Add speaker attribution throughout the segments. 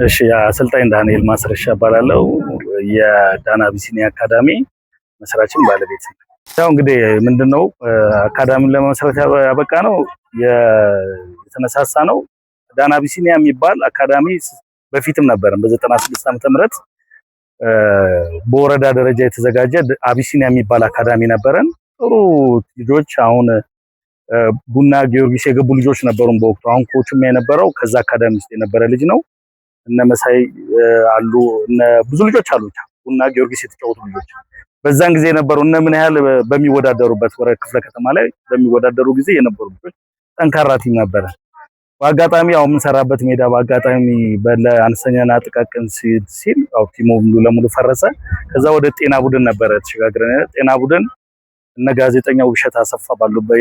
Speaker 1: እሺ አሰልጣኝ ዳንኤል ማስረሻ እባላለሁ። የዳና አቢሲኒያ አካዳሚ መስራችን ባለቤት ነኝ። ያው እንግዲህ ምንድነው አካዳሚውን ለመመስረት ያበቃ ነው የተነሳሳ ነው። ዳና አቢሲኒያ የሚባል አካዳሚ በፊትም ነበር። በ96 ዓመተ ምህረት በወረዳ ደረጃ የተዘጋጀ አቢሲኒያ የሚባል አካዳሚ ነበረን። ጥሩ ልጆች አሁን ቡና ጊዮርጊስ የገቡ ልጆች ነበሩን በወቅቱ። አሁን ኮችም የነበረው ከዛ አካዳሚ ውስጥ የነበረ ልጅ ነው። እነ መሳይ አሉ፣ እነ ብዙ ልጆች አሉ። ቡና ጊዮርጊስ የተጫወቱ ልጆች በዛን ጊዜ የነበሩ እነ ምን ያህል በሚወዳደሩበት ወረ ክፍለ ከተማ ላይ በሚወዳደሩ ጊዜ የነበሩ ልጆች ጠንካራ ቲም ነበረ። በአጋጣሚ ያው የምንሰራበት ሜዳ በአጋጣሚ ለአነስተኛና ጥቃቅን ሲል ያው ቲሙ ሙሉ ለሙሉ ፈረሰ። ከዛ ወደ ጤና ቡድን ነበረ ተሸጋግረን ጤና ቡድን እነ ጋዜጠኛው ውብሸት አሰፋ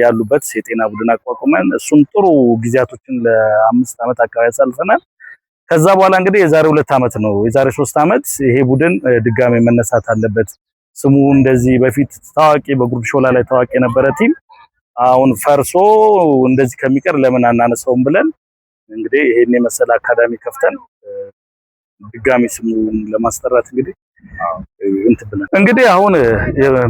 Speaker 1: ያሉበት የጤና ቡድን አቋቁመን እሱን ጥሩ ጊዜያቶችን ለ5 ዓመት አካባቢ አሳልፈናል። ከዛ በኋላ እንግዲህ የዛሬ 2 ዓመት ነው የዛሬ 3 ዓመት ይሄ ቡድን ድጋሜ መነሳት አለበት። ስሙ እንደዚህ በፊት ታዋቂ በጉርድ ሾላ ላይ ታዋቂ የነበረ ቲም አሁን ፈርሶ እንደዚህ ከሚቀር ለምን አናነሳውም ብለን እንግዲህ ይሄን የመሰለ አካዳሚ ከፍተን ድጋሜ ስሙን ለማስጠራት እንግዲህ አሁን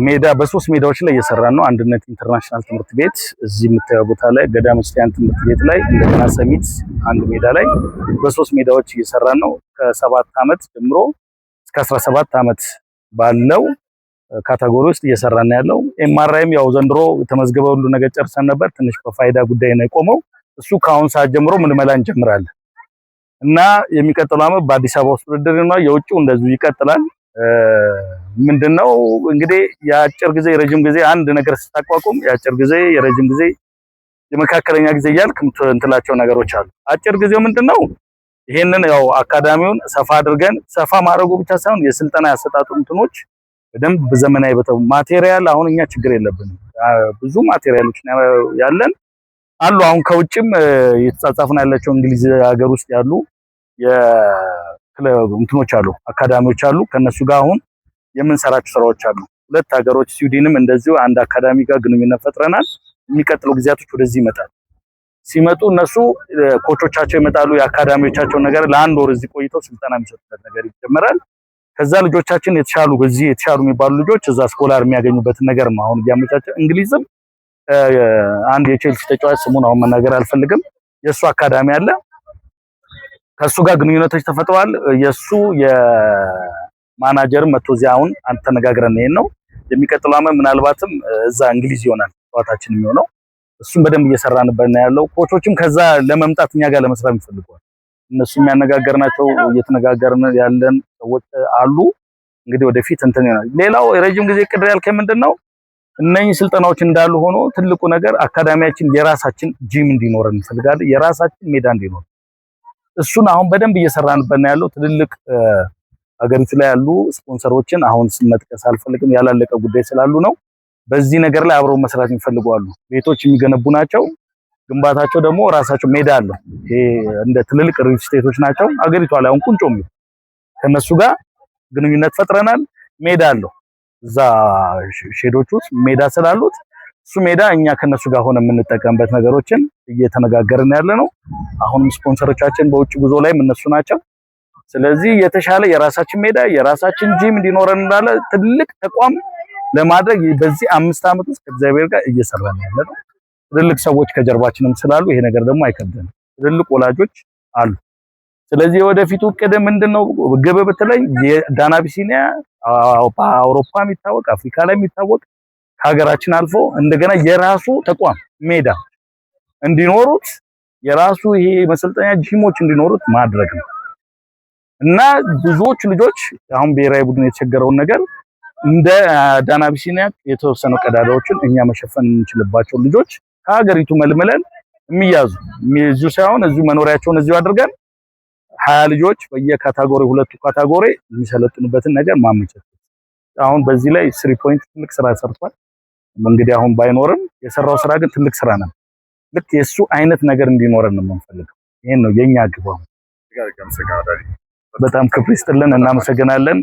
Speaker 1: ሜዳ በ3 ሜዳዎች ላይ እየሰራን ነው። አንድነት ኢንተርናሽናል ትምህርት ቤት እዚህ የምታየው ቦታ ላይ፣ ገዳም ክርስቲያን ትምህርት ቤት ላይ፣ እንደገና ሰሚት አንድ ሜዳ ላይ በ3 ሜዳዎች እየሰራን ነው። ከ7 ዓመት ጀምሮ እስከ 17 ዓመት ባለው ካታጎሪ ውስጥ እየሰራን ያለው። ኤምአርአይም ያው ዘንድሮ ተመዝግበው ሁሉ ነገር ጨርሰን ነበር። ትንሽ በፋይዳ ጉዳይ ነው የቆመው። እሱ ከአሁን ሰዓት ጀምሮ ምልመላ እንጀምራለን እና የሚቀጥለው ዓመት በአዲስ አበባ ውስጥ ውድድር ነው። የውጭው እንደዚሁ ይቀጥላል። ምንድነው እንግዲህ የአጭር ጊዜ የረጅም ጊዜ አንድ ነገር ስታቋቁም የአጭር ጊዜ የረጅም ጊዜ የመካከለኛ ጊዜ እያልክ እንትላቸው ነገሮች አሉ። አጭር ጊዜው ምንድነው ይሄንን ያው አካዳሚውን ሰፋ አድርገን ሰፋ ማድረጉ ብቻ ሳይሆን የስልጠና ያሰጣጡ እንትኖች በደንብ በዘመናዊ ማቴሪያል አሁን እኛ ችግር የለብንም። ብዙ ማቴሪያሎች ያለን አሉ። አሁን ከውጭም የተጻጻፉን ያላቸው እንግሊዝ ሀገር ውስጥ ያሉ የክለብ እንትኖች አሉ፣ አካዳሚዎች አሉ። ከነሱ ጋር አሁን የምንሰራቸው ስራዎች አሉ። 2 ሀገሮች ስዊድንም እንደዚሁ አንድ አካዳሚ ጋር ግንኙነት ፈጥረናል። የሚቀጥለው ጊዜያቶች ወደዚህ ይመጣሉ። ሲመጡ እነሱ ኮቾቻቸው ይመጣሉ። የአካዳሚዎቻቸው ነገር ለአንድ ወር እዚህ ቆይተው ስልጠና የሚሰጡበት ነገር ይጀምራል። ከዛ ልጆቻችን የተሻሉ በዚህ የተሻሉ የሚባሉ ልጆች እዛ ስኮላር የሚያገኙበትን ነገር ነው አሁን እያመቻቸ። እንግሊዝም አንድ የቼልሲ ተጫዋች ስሙን አሁን መናገር አልፈልግም፣ የሱ አካዳሚ አለ። ከሱ ጋር ግንኙነቶች ተፈጥረዋል። የሱ የማናጀር መጥቶ እዚህ አሁን ተነጋግረን ነው የሚቀጥለው ዓመት ምናልባትም እዛ እንግሊዝ ይሆናል ጨዋታችን የሚሆነው። እሱም በደንብ እየሰራንበት ነው ያለው። ኮቾችም ከዛ ለመምጣት እኛ ጋር ለመስራት ይፈልጋሉ። እነሱ የሚያነጋገርናቸው እየተነጋገርን ያለን ሰዎች አሉ። እንግዲህ ወደፊት እንትን ይሆናል። ሌላው የረጅም ጊዜ ቅድ ያልከኝ ምንድነው እነኚህ ስልጠናዎች እንዳሉ ሆኖ ትልቁ ነገር አካዳሚያችን የራሳችን ጂም እንዲኖረን እንፈልጋለን። የራሳችን ሜዳ እንዲኖር እሱን አሁን በደንብ እየሰራንበት ነው ያለው። ትልልቅ ሀገሪቱ ላይ ያሉ ስፖንሰሮችን አሁን መጥቀስ አልፈልግም ያላለቀ ጉዳይ ስላሉ ነው። በዚህ ነገር ላይ አብረው መስራት ይፈልጋሉ። ቤቶች የሚገነቡ ናቸው። ግንባታቸው ደግሞ ራሳቸው ሜዳ አለ። ይሄ እንደ ትልልቅ ሪል ስቴቶች ናቸው። ሀገሪቷ ላይ አሁን ቁንጮ ነው። ከነሱ ጋር ግንኙነት ፈጥረናል። ሜዳ አለው እዛ ሼዶች ውስጥ ሜዳ ስላሉት እሱ ሜዳ እኛ ከነሱ ጋር ሆነ የምንጠቀምበት ነገሮችን እየተነጋገርን ያለ ነው። አሁንም ስፖንሰሮቻችን በውጭ ጉዞ ላይ እነሱ ናቸው። ስለዚህ የተሻለ የራሳችን ሜዳ የራሳችን ጂም እንዲኖረን እንዳለ ትልቅ ተቋም ለማድረግ በዚህ 5 ዓመት ውስጥ ከእግዚአብሔር ጋር እየሰራን ያለ ነው። ትልልቅ ሰዎች ከጀርባችንም ስላሉ ይሄ ነገር ደግሞ አይከብደንም። ትልልቅ ወላጆች አሉ። ስለዚህ ወደፊቱ እቅድ ምንድነው ግብ በተለይ የዳና አቢሲኒያ በአውሮፓ የሚታወቅ አፍሪካ ላይ የሚታወቅ ከሀገራችን አልፎ እንደገና የራሱ ተቋም ሜዳ እንዲኖሩት የራሱ ይሄ መሰልጠኛ ጂሞች እንዲኖሩት ማድረግ ነው እና ብዙዎች ልጆች አሁን ብሔራዊ ቡድን የተቸገረውን ነገር እንደ ዳና አቢሲኒያ የተወሰኑ ቀዳዳዎችን እኛ መሸፈን እንችልባቸው ልጆች ከሀገሪቱ መልመለን የሚያዙ ሳይሆን እዚሁ መኖሪያቸውን እዚሁ አድርገን 20 ልጆች በየካታጎሪ 2 ካታጎሪ የሚሰለጥኑበትን ነገር ማመቻቸት። አሁን በዚህ ላይ 3 ፖይንት ትልቅ ስራ ሰርቷል። እንግዲህ አሁን ባይኖርም የሰራው ስራ ግን ትልቅ ስራ ነው። ልክ የሱ አይነት ነገር እንዲኖረን ነው የምንፈልገው። ይሄን ነው የኛ ግብ። በጣም ክብር ይስጥልን፣ እናመሰግናለን።